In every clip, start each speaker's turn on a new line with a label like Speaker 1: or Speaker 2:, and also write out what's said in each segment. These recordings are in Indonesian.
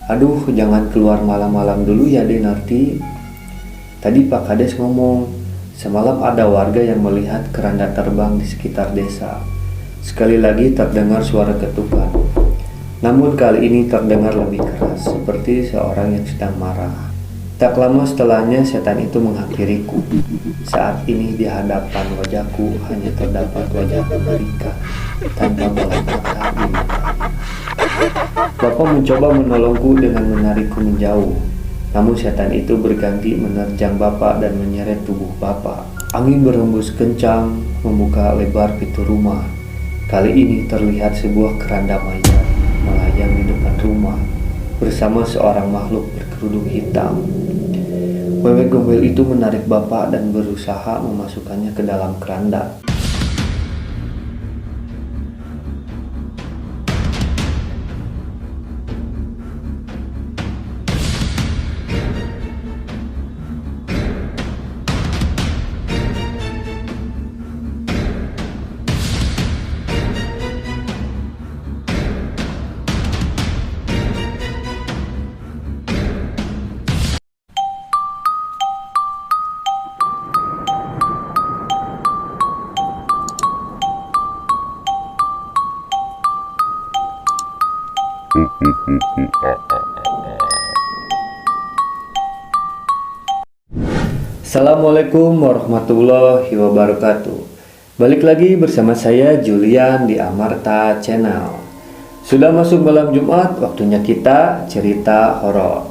Speaker 1: Aduh, jangan keluar malam-malam dulu ya Denarti. Tadi Pak Kades ngomong, semalam ada warga yang melihat keranda terbang di sekitar desa. Sekali lagi terdengar suara ketukan. Namun kali ini terdengar lebih keras, seperti seorang yang sedang marah. Tak lama setelahnya setan itu menghampiriku. Saat ini di hadapan wajahku hanya terdapat wajah mengerikan tanpa bola mata di matanya. Bapak mencoba menolongku dengan menarikku menjauh. Namun setan itu berganti menerjang Bapak dan menyeret tubuh Bapak. Angin berhembus kencang membuka lebar pintu rumah. Kali ini terlihat sebuah keranda mayat melayang di depan rumah bersama seorang makhluk berkerudung hitam. Wewe gombel itu menarik Bapak dan berusaha memasukkannya ke dalam keranda. Assalamualaikum warahmatullahi wabarakatuh. Balik lagi bersama saya Julian di Amarta Channel. Sudah masuk malam Jumat, waktunya kita cerita horor.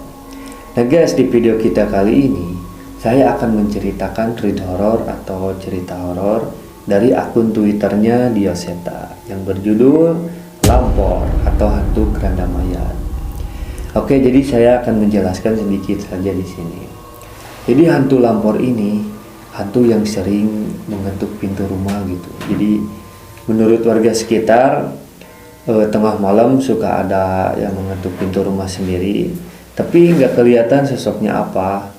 Speaker 1: Nah guys, di video kita kali ini saya akan menceritakan treat horor atau cerita horor dari akun Twitternya Dioseta yang berjudul Lampor atau Hantu Keranda Mayat. Oke, jadi saya akan menjelaskan sedikit saja di sini. Jadi hantu lampor ini hantu yang sering mengetuk pintu rumah gitu. Jadi menurut warga sekitar tengah malam suka ada yang mengetuk pintu rumah sendiri, tapi nggak kelihatan sosoknya apa.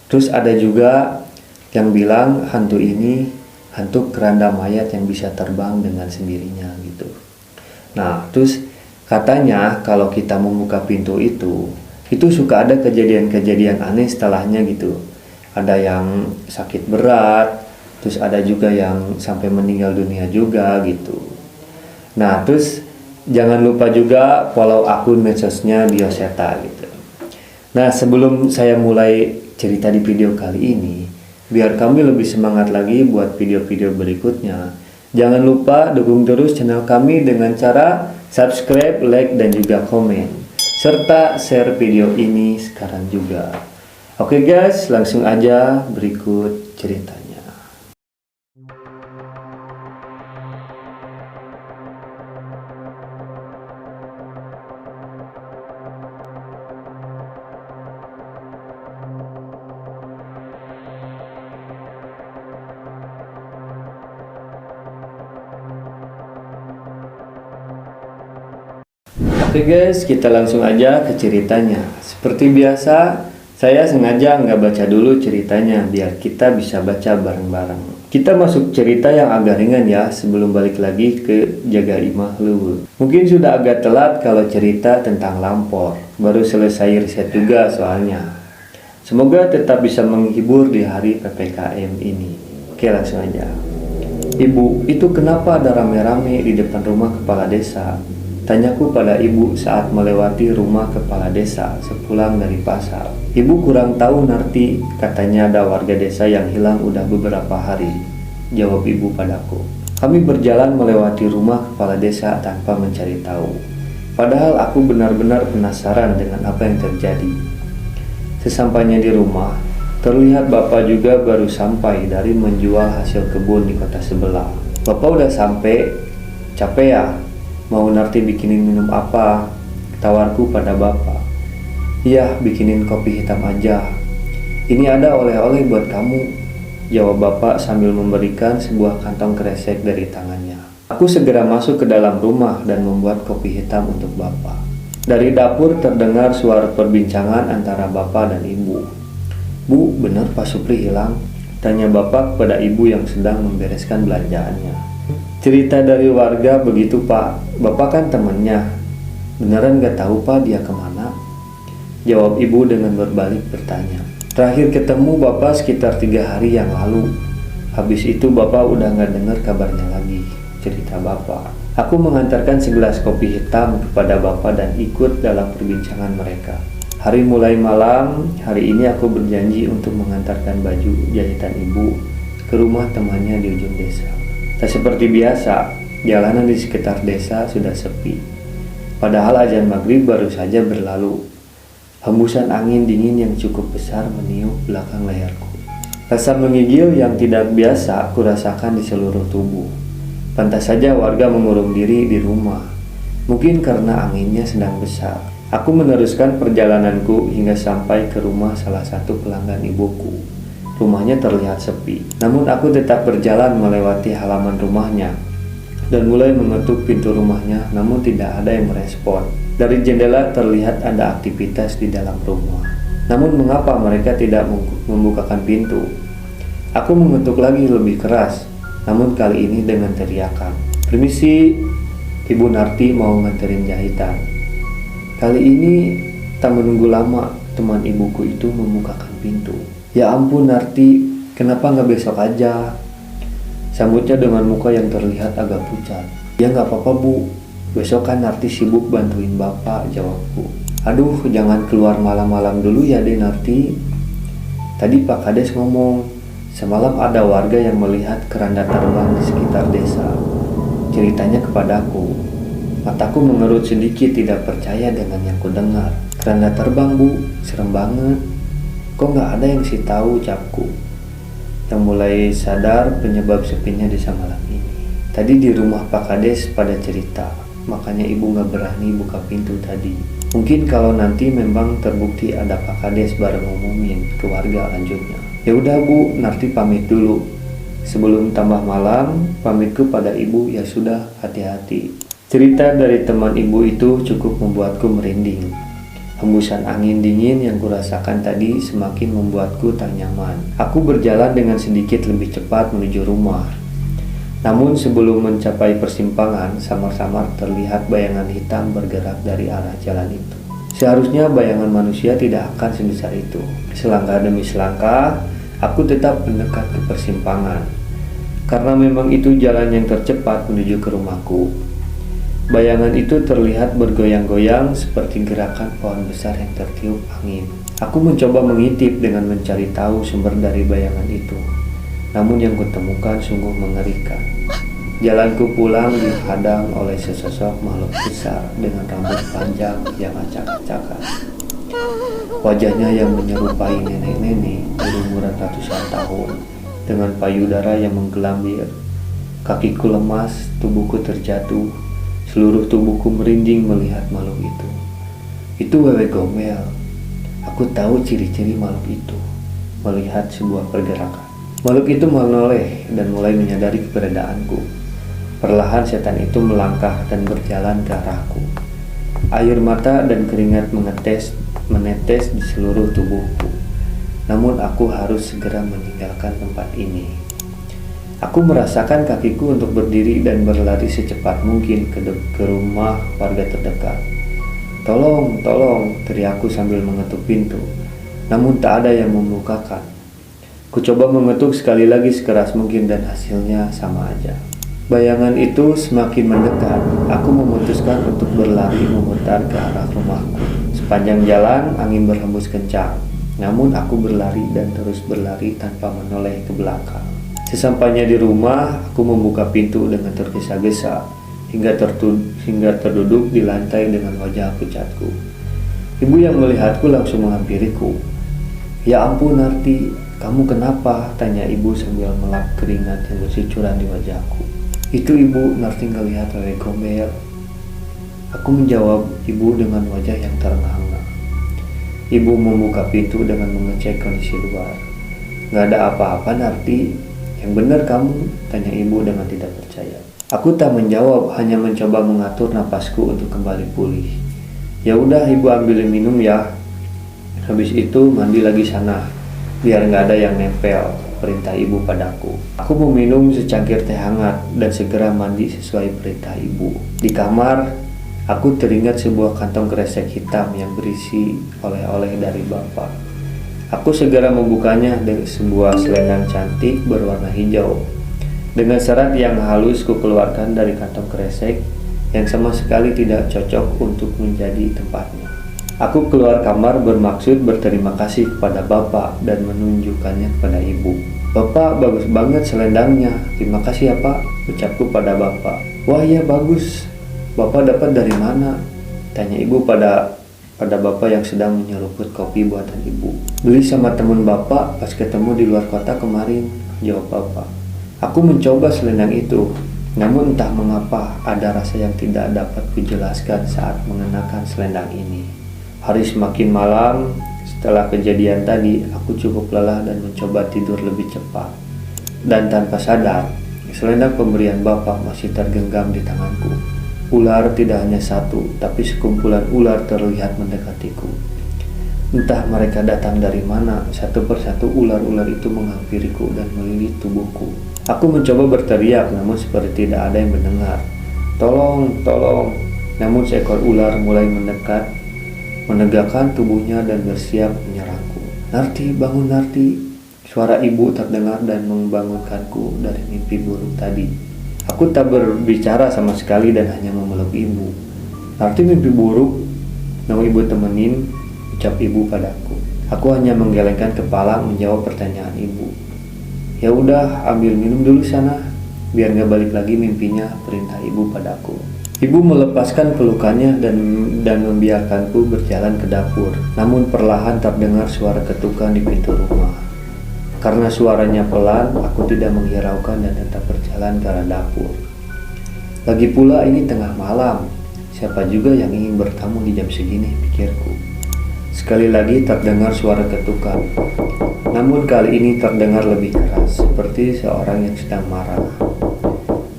Speaker 1: Terus ada juga yang bilang hantu ini hantu keranda mayat yang bisa terbang dengan sendirinya gitu. Nah, terus katanya kalau kita membuka pintu itu suka ada kejadian-kejadian aneh setelahnya gitu. Ada yang sakit berat, terus ada juga yang sampai meninggal dunia juga gitu. Nah, terus jangan lupa juga follow akun medsosnya Dioseta gitu. Nah, sebelum saya mulai cerita di video kali ini, biar kami lebih semangat lagi buat video-video berikutnya, jangan lupa dukung terus channel kami dengan cara subscribe, like, dan juga komen, serta share video ini sekarang juga. Oke guys, langsung aja berikut ceritanya. Oke guys, kita langsung aja ke ceritanya. Seperti biasa, saya sengaja nggak baca dulu ceritanya biar kita bisa baca bareng-bareng. Kita masuk cerita yang agak ringan ya sebelum balik lagi ke Jaga Imah Luwih. Mungkin sudah agak telat kalau cerita tentang lampor. Baru selesai riset juga soalnya. Semoga tetap bisa menghibur di hari PPKM ini. Oke, langsung aja. Ibu, itu kenapa ada rame-rame di depan rumah kepala desa? Tanyaku pada ibu saat melewati rumah kepala desa sepulang dari pasar. Ibu kurang tahu Narti, katanya ada warga desa yang hilang udah beberapa hari. Jawab ibu padaku. Kami berjalan melewati rumah kepala desa tanpa mencari tahu. Padahal aku benar-benar penasaran dengan apa yang terjadi. Sesampainya di rumah, terlihat bapak juga baru sampai dari menjual hasil kebun di kota sebelah. Bapak udah sampai, capek ya? Mau Narti bikinin minum apa? Tawarku pada bapak. Iya, bikinin kopi hitam aja. Ini ada oleh-oleh buat kamu, jawab bapak sambil memberikan sebuah kantong kresek dari tangannya. Aku segera masuk ke dalam rumah dan membuat kopi hitam untuk bapak. Dari dapur terdengar suara perbincangan antara bapak dan ibu. Bu, benar Pak Supri hilang? Tanya bapak kepada ibu yang sedang membereskan belanjaannya. Cerita dari warga begitu Pak, bapak kan temannya. Beneran gak tahu Pak dia kemana? Jawab ibu dengan berbalik bertanya. Terakhir ketemu bapak sekitar 3 hari yang lalu. Habis itu bapak udah gak dengar kabarnya lagi, cerita bapak. Aku mengantarkan segelas kopi hitam kepada bapak dan ikut dalam perbincangan mereka. Hari mulai malam, hari ini aku berjanji untuk mengantarkan baju jahitan ibu ke rumah temannya di ujung desa. Tak seperti biasa, jalanan di sekitar desa sudah sepi. Padahal azan maghrib baru saja berlalu. Hembusan angin dingin yang cukup besar meniup belakang leherku. Rasa menggigil yang tidak biasa aku rasakan di seluruh tubuh. Pantas saja warga mengurung diri di rumah. Mungkin karena anginnya sedang besar. Aku meneruskan perjalananku hingga sampai ke rumah salah satu pelanggan ibuku. Rumahnya terlihat sepi. Namun aku tetap berjalan melewati halaman rumahnya dan mulai mengetuk pintu rumahnya, namun tidak ada yang merespon. Dari jendela terlihat ada aktivitas di dalam rumah. Namun mengapa mereka tidak membukakan pintu? Aku mengetuk lagi lebih keras, namun kali ini dengan teriakan. Permisi, Ibu Narti mau nganterin jahitan. Kali ini tak menunggu lama, teman ibuku itu membukakan pintu. Ya ampun Narti, kenapa nggak besok aja? Sambutnya dengan muka yang terlihat agak pucat. Ya nggak apa-apa bu, besok kan Narti sibuk bantuin bapak, jawabku. Aduh, jangan keluar malam-malam dulu ya deh Narti. Tadi Pak Kades ngomong, semalam ada warga yang melihat keranda terbang di sekitar desa. Ceritanya kepadaku. Mataku mengerut sedikit tidak percaya dengan yang kudengar. Keranda terbang bu, serem banget. Kok nggak ada yang sih tahu, ucapku. Yang mulai sadar penyebab sepinya desa malam ini. Tadi di rumah Pak Kades pada cerita, makanya ibu nggak berani buka pintu tadi. Mungkin kalau nanti memang terbukti ada Pak Kades bareng ngumumin ke warga, lanjutnya. Ya udah bu, Narti pamit dulu. Sebelum tambah malam, pamitku pada ibu ya sudah, hati-hati. Cerita dari teman ibu itu cukup membuatku merinding. Hembusan angin dingin yang kurasakan tadi semakin membuatku tak nyaman. Aku berjalan dengan sedikit lebih cepat menuju rumah. Namun sebelum mencapai persimpangan, samar-samar terlihat bayangan hitam bergerak dari arah jalan itu. Seharusnya bayangan manusia tidak akan sebesar itu. Selangkah demi selangkah, aku tetap mendekat ke persimpangan. Karena memang itu jalan yang tercepat menuju ke rumahku. Bayangan itu terlihat bergoyang-goyang seperti gerakan pohon besar yang tertiup angin. Aku mencoba mengintip dengan mencari tahu sumber dari bayangan itu. Namun yang kutemukan sungguh mengerikan. Jalanku pulang dihadang oleh sesosok makhluk besar dengan rambut panjang yang acak-acakan. Wajahnya yang menyerupai nenek-nenek berumuran ratusan tahun, dengan payudara yang menggelambir. Kakiku lemas, tubuhku terjatuh, seluruh tubuhku merinding melihat makhluk itu. Itu wewe gombel. Aku tahu ciri-ciri makhluk itu. Melihat sebuah pergerakan, makhluk itu menoleh dan mulai menyadari keberadaanku. Perlahan setan itu melangkah dan berjalan ke arahku. Air mata dan keringat menetes di seluruh tubuhku. Namun aku harus segera meninggalkan tempat ini. Aku merasakan kakiku untuk berdiri dan berlari secepat mungkin ke rumah warga terdekat. Tolong, tolong, teriakku sambil mengetuk pintu. Namun tak ada yang membukakan. Ku coba mengetuk sekali lagi sekeras mungkin dan hasilnya sama aja. Bayangan itu semakin mendekat. Aku memutuskan untuk berlari memutar ke arah rumahku. Sepanjang jalan angin berhembus kencang. Namun aku berlari dan terus berlari tanpa menoleh ke belakang. Sesampainya di rumah, aku membuka pintu dengan tergesa-gesa hingga terduduk di lantai dengan wajah pucatku. Ibu yang melihatku langsung menghampiriku. Ya ampun Narti, kamu kenapa? Tanya ibu sambil melap keringat yang bercucuran di wajahku. Itu ibu, Narti ngelihat wewe gombel. Aku menjawab ibu dengan wajah yang terengah-engah. Ibu membuka pintu dengan mengecek kondisi luar. Gak ada apa-apa Narti. Yang benar kamu? Tanya ibu dengan tidak percaya. Aku tak menjawab, hanya mencoba mengatur napasku untuk kembali pulih. Ya udah ibu ambilin minum ya. Habis itu mandi lagi sana, biar nggak ada yang nempel, perintah ibu padaku. Aku meminum secangkir teh hangat dan segera mandi sesuai perintah ibu. Di kamar, Aku teringat sebuah kantong kresek hitam yang berisi oleh-oleh dari bapak. Aku segera membukanya dengan sebuah selendang cantik berwarna hijau. Dengan serat yang halus kukeluarkan dari kantong kresek yang sama sekali tidak cocok untuk menjadi tempatnya. Aku keluar kamar bermaksud berterima kasih kepada bapak dan menunjukkannya kepada ibu. "Bapak, bagus banget selendangnya. Terima kasih ya pak," ucapku pada bapak. "Wah ya bagus. Bapak dapat dari mana?" tanya ibu pada bapak yang sedang menyeruput kopi buatan ibu. "Beli sama teman bapak pas ketemu di luar kota kemarin," jawab bapak. Aku mencoba selendang itu, namun entah mengapa ada rasa yang tidak dapat kujelaskan saat mengenakan selendang ini. Hari semakin malam. Setelah kejadian tadi, aku cukup lelah dan mencoba tidur lebih cepat. Dan tanpa sadar, selendang pemberian bapak masih tergenggam di tanganku. Ular tidak hanya satu, tapi sekumpulan ular terlihat mendekatiku. Entah mereka datang dari mana, satu persatu ular-ular itu menghampiriku dan melilit tubuhku. Aku mencoba berteriak, namun seperti tidak ada yang mendengar. "Tolong, tolong!" Namun seekor ular mulai mendekat, menegakkan tubuhnya dan bersiap menyerangku. "Narti, bangun Narti!" Suara ibu terdengar dan membangunkanku dari mimpi buruk tadi. Aku tak berbicara sama sekali dan hanya memeluk ibu. "Narti, mimpi buruk?" "Mau ibu temenin?" ucap ibu padaku. Aku hanya menggelengkan kepala menjawab pertanyaan ibu. "Ya udah, ambil minum dulu sana, biar gak balik lagi mimpinya," perintah ibu padaku. Ibu melepaskan pelukannya dan membiarkanku berjalan ke dapur. Namun perlahan terdengar suara ketukan di pintu rumah. Karena suaranya pelan, aku tidak menghiraukan dan tetap berjalan ke arah dapur. Lagi pula ini tengah malam. Siapa juga yang ingin bertamu di jam segini, pikirku. Sekali lagi terdengar suara ketukan. Namun kali ini terdengar lebih keras, seperti seorang yang sedang marah.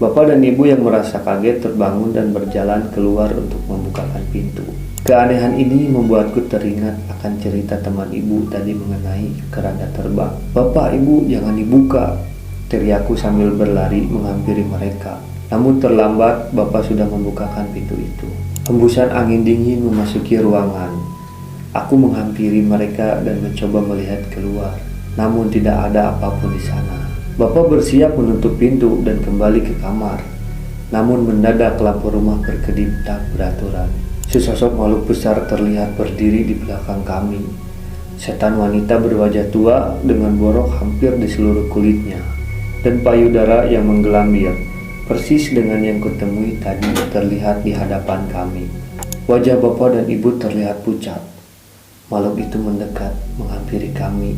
Speaker 1: Bapak dan ibu yang merasa kaget terbangun dan berjalan keluar untuk membukakan pintu. Keanehan ini membuatku teringat akan cerita teman ibu tadi mengenai keranda terbang. "Bapak, ibu, jangan dibuka!" teriakku sambil berlari menghampiri mereka. Namun terlambat, bapak sudah membukakan pintu itu. Hembusan angin dingin memasuki ruangan. Aku menghampiri mereka dan mencoba melihat keluar. Namun tidak ada apapun di sana. Bapak bersiap menutup pintu dan kembali ke kamar. Namun mendadak lampu rumah berkedip tak beraturan. Sesosok makhluk besar terlihat berdiri di belakang kami. Setan wanita berwajah tua dengan borok hampir di seluruh kulitnya dan payudara yang menggelambir, persis dengan yang kutemui tadi terlihat di hadapan kami. Wajah bapak dan ibu terlihat pucat. Makhluk itu mendekat, menghampiri kami.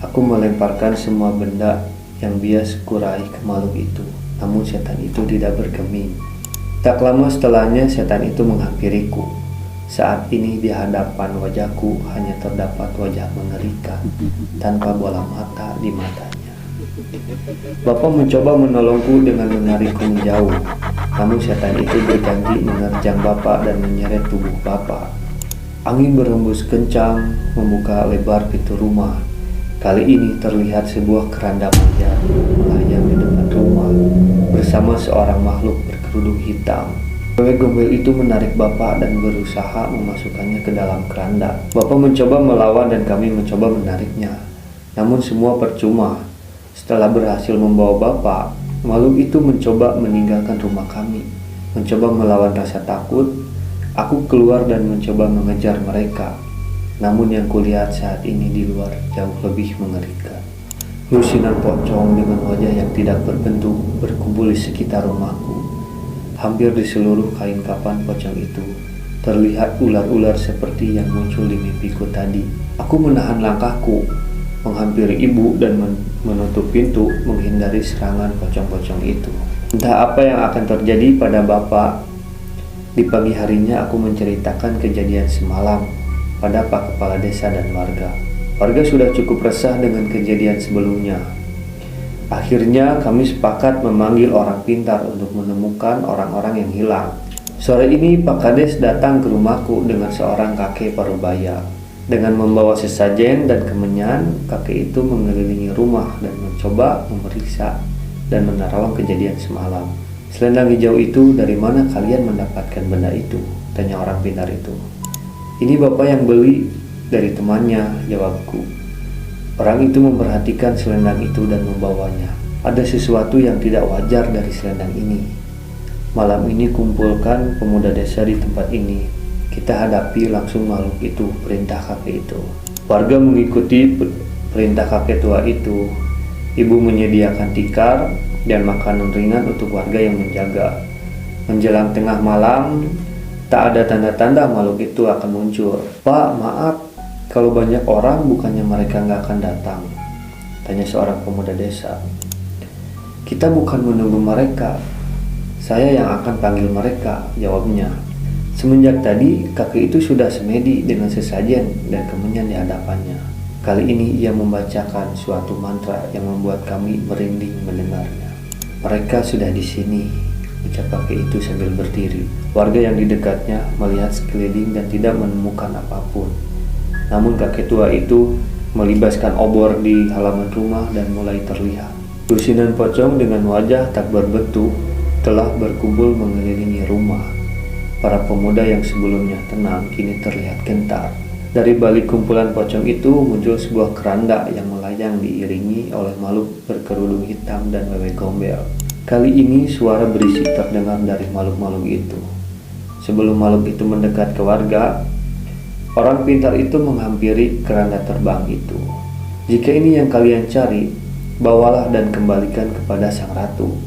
Speaker 1: Aku melemparkan semua benda yang bias kurai ke makhluk itu, namun setan itu tidak bergeming. Tak lama setelahnya setan itu menghampiriku. Saat ini di hadapan wajahku hanya terdapat wajah mengerikan tanpa bola mata di matanya. Bapak mencoba menolongku dengan menarikku menjauh, namun setan itu berjanji menerjang bapak dan menyeret tubuh bapak. Angin berhembus kencang membuka lebar pintu rumah. Kali ini terlihat sebuah keranda mayat melayang di depan rumah bersama seorang makhluk berkerudung hitam. Cewek gombel itu menarik bapak dan berusaha memasukkannya ke dalam keranda. Bapak mencoba melawan dan kami mencoba menariknya. Namun semua percuma. Setelah berhasil membawa bapak, makhluk itu mencoba meninggalkan rumah kami. Mencoba melawan rasa takut, aku keluar dan mencoba mengejar mereka. Namun yang kulihat saat ini di luar jauh lebih mengerikan. Lusinan pocong dengan wajah yang tidak berbentuk berkumpul di sekitar rumahku. Hampir di seluruh kain kapan pocong itu terlihat ular-ular seperti yang muncul di mimpiku tadi. Aku menahan langkahku, menghampiri ibu dan menutup pintu menghindari serangan pocong-pocong itu. Entah apa yang akan terjadi pada bapak. Di pagi harinya aku menceritakan kejadian semalam pada Pak Kepala Desa dan warga. Warga sudah cukup resah dengan kejadian sebelumnya. Akhirnya kami sepakat memanggil orang pintar untuk menemukan orang-orang yang hilang. Sore ini Pak Kades datang ke rumahku dengan seorang kakek parubaya. Dengan membawa sesajen dan kemenyan, kakek itu mengelilingi rumah dan mencoba memeriksa dan menerawang kejadian semalam. "Selendang hijau itu dari mana kalian mendapatkan benda itu?" tanya orang pintar itu. "Ini bapak yang beli dari temannya," jawabku. Orang itu memperhatikan selendang itu dan membawanya. "Ada sesuatu yang tidak wajar dari selendang ini. Malam ini kumpulkan pemuda desa di tempat ini. Kita hadapi langsung makhluk itu," perintah kakek itu. Warga mengikuti perintah kakek tua itu. Ibu menyediakan tikar dan makanan ringan untuk warga yang menjaga. Menjelang tengah malam, tak ada tanda-tanda makhluk itu akan muncul. "Pak, maaf, kalau banyak orang bukannya mereka nggak akan datang?" tanya seorang pemuda desa. "Kita bukan menunggu mereka. Saya yang akan panggil mereka," jawabnya. Semenjak tadi, kakek itu sudah semedi dengan sesajen dan kemenyan di hadapannya. Kali ini ia membacakan suatu mantra yang membuat kami merinding mendengarnya. "Mereka sudah di sini," ucap kakek itu sambil berdiri. Warga yang di dekatnya melihat sekeliling dan tidak menemukan apapun. Namun kakek tua itu melibaskan obor di halaman rumah dan mulai terlihat. Lusinan pocong dengan wajah tak berbentuk telah berkumpul mengelilingi rumah. Para pemuda yang sebelumnya tenang kini terlihat gentar. Dari balik kumpulan pocong itu muncul sebuah keranda yang melayang diiringi oleh makhluk berkerudung hitam dan wewe gombel. Kali ini suara berisik terdengar dari makhluk-makhluk itu. Sebelum makhluk itu mendekat ke warga, orang pintar itu menghampiri keranda terbang itu. "Jika ini yang kalian cari, bawalah dan kembalikan kepada sang ratu.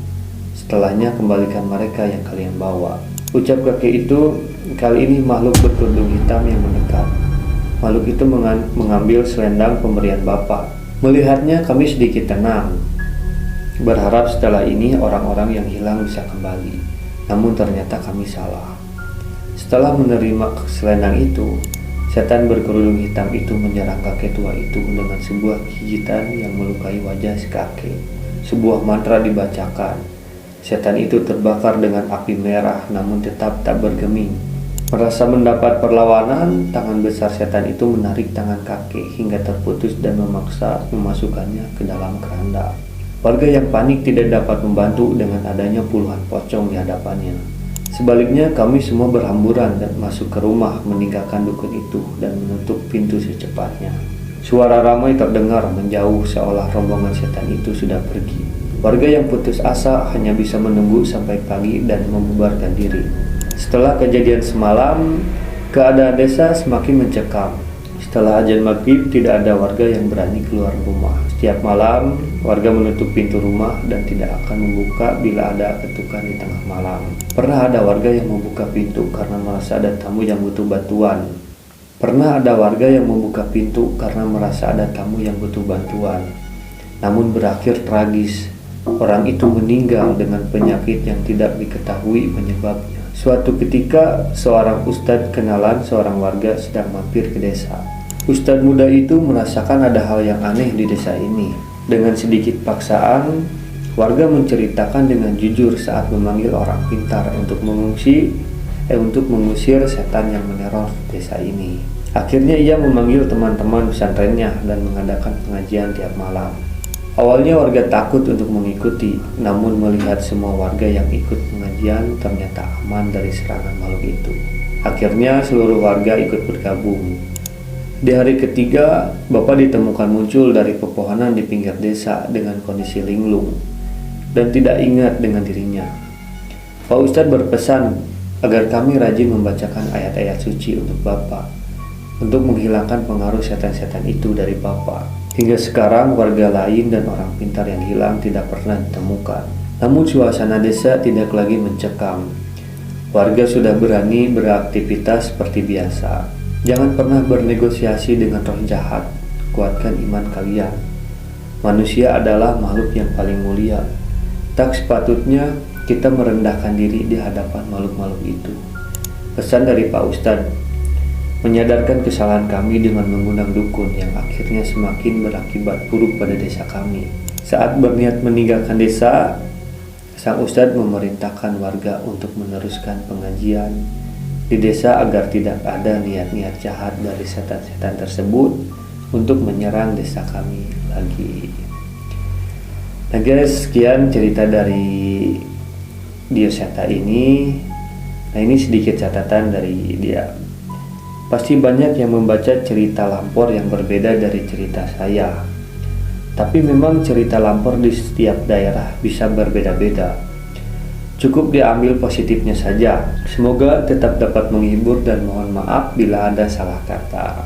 Speaker 1: Setelahnya kembalikan mereka yang kalian bawa," ucap kakek itu. Kali ini makhluk berkerudung hitam yang mendekat. Makhluk itu mengambil selendang pemberian bapak. Melihatnya kami sedikit tenang, berharap setelah ini orang-orang yang hilang bisa kembali. Namun ternyata kami salah. Setelah menerima selendang itu, setan berkerudung hitam itu menyerang kakek tua itu dengan sebuah gigitan yang melukai wajah si kakek. Sebuah mantra dibacakan. Setan itu terbakar dengan api merah namun tetap tak bergeming. Merasa mendapat perlawanan, tangan besar setan itu menarik tangan kakek hingga terputus dan memaksa memasukkannya ke dalam keranda. Warga yang panik tidak dapat membantu dengan adanya puluhan pocong di hadapannya. Sebaliknya kami semua berhamburan dan masuk ke rumah meninggalkan dukun itu dan menutup pintu secepatnya. Suara ramai terdengar menjauh seolah rombongan setan itu sudah pergi. Warga yang putus asa hanya bisa menunggu sampai pagi dan membubarkan diri. Setelah kejadian semalam, keadaan desa semakin mencekam. Setelah azan maghrib, tidak ada warga yang berani keluar rumah. Setiap malam, warga menutup pintu rumah dan tidak akan membuka bila ada ketukan di tengah malam. Pernah ada warga yang membuka pintu karena merasa ada tamu yang butuh bantuan. Namun berakhir tragis. Orang itu meninggal dengan penyakit yang tidak diketahui penyebabnya. Suatu ketika, seorang ustadz kenalan seorang warga sedang mampir ke desa. Ustadz muda itu merasakan ada hal yang aneh di desa ini. Dengan sedikit paksaan, warga menceritakan dengan jujur saat memanggil orang pintar untuk mengusir setan yang meneror desa ini. Akhirnya ia memanggil teman-teman pesantrennya dan mengadakan pengajian tiap malam. Awalnya warga takut untuk mengikuti, namun melihat semua warga yang ikut pengajian ternyata aman dari serangan makhluk itu. Akhirnya seluruh warga ikut bergabung. Di hari ketiga, Bapak ditemukan muncul dari pepohonan di pinggir desa dengan kondisi linglung dan tidak ingat dengan dirinya. Pak Ustadz berpesan agar kami rajin membacakan ayat-ayat suci untuk Bapak, untuk menghilangkan pengaruh setan-setan itu dari Bapak. Hingga sekarang warga lain dan orang pintar yang hilang tidak pernah ditemukan. Namun suasana desa tidak lagi mencekam. Warga sudah berani beraktivitas seperti biasa. Jangan pernah bernegosiasi dengan roh jahat. Kuatkan iman kalian. Manusia adalah makhluk yang paling mulia. Tak sepatutnya kita merendahkan diri di hadapan makhluk-makhluk itu. Pesan dari Pak Ustadz, menyadarkan kesalahan kami dengan mengundang dukun yang akhirnya semakin berakibat buruk pada desa kami. Saat berniat meninggalkan desa, sang ustadz memerintahkan warga untuk meneruskan pengajian di desa agar tidak ada niat-niat jahat dari setan-setan tersebut untuk menyerang desa kami lagi. Nah guys, sekian cerita dari Dioseta ini. Nah, ini sedikit catatan dari dia. Pasti banyak yang membaca cerita Lampor yang berbeda dari cerita saya. Tapi memang cerita Lampor di setiap daerah bisa berbeda-beda. Cukup diambil positifnya saja. Semoga tetap dapat menghibur dan mohon maaf bila ada salah kata.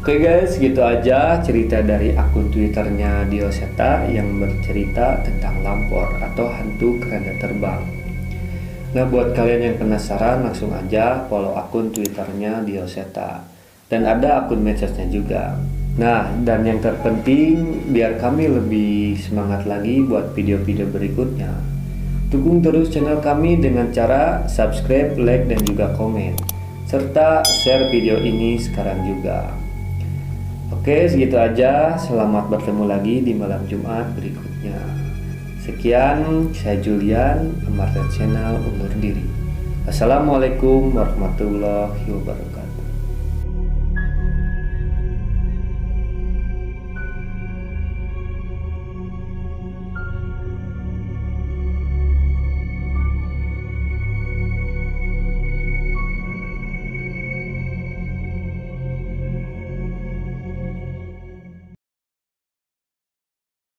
Speaker 1: Oke guys, gitu aja cerita dari akun Twitternya Dioseta yang bercerita tentang Lampor atau hantu keranda terbang. Nah, buat kalian yang penasaran, langsung aja follow akun Twitternya Dioseta. Dan ada akun medsosnya juga. Nah, dan yang terpenting, biar kami lebih semangat lagi buat video-video berikutnya, dukung terus channel kami dengan cara subscribe, like, dan juga komen, serta share video ini sekarang juga. Oke, segitu aja. Selamat bertemu lagi di malam Jumat berikutnya. Sekian, saya Julian, Amarta Channel undur diri. Assalamualaikum warahmatullahi wabarakatuh.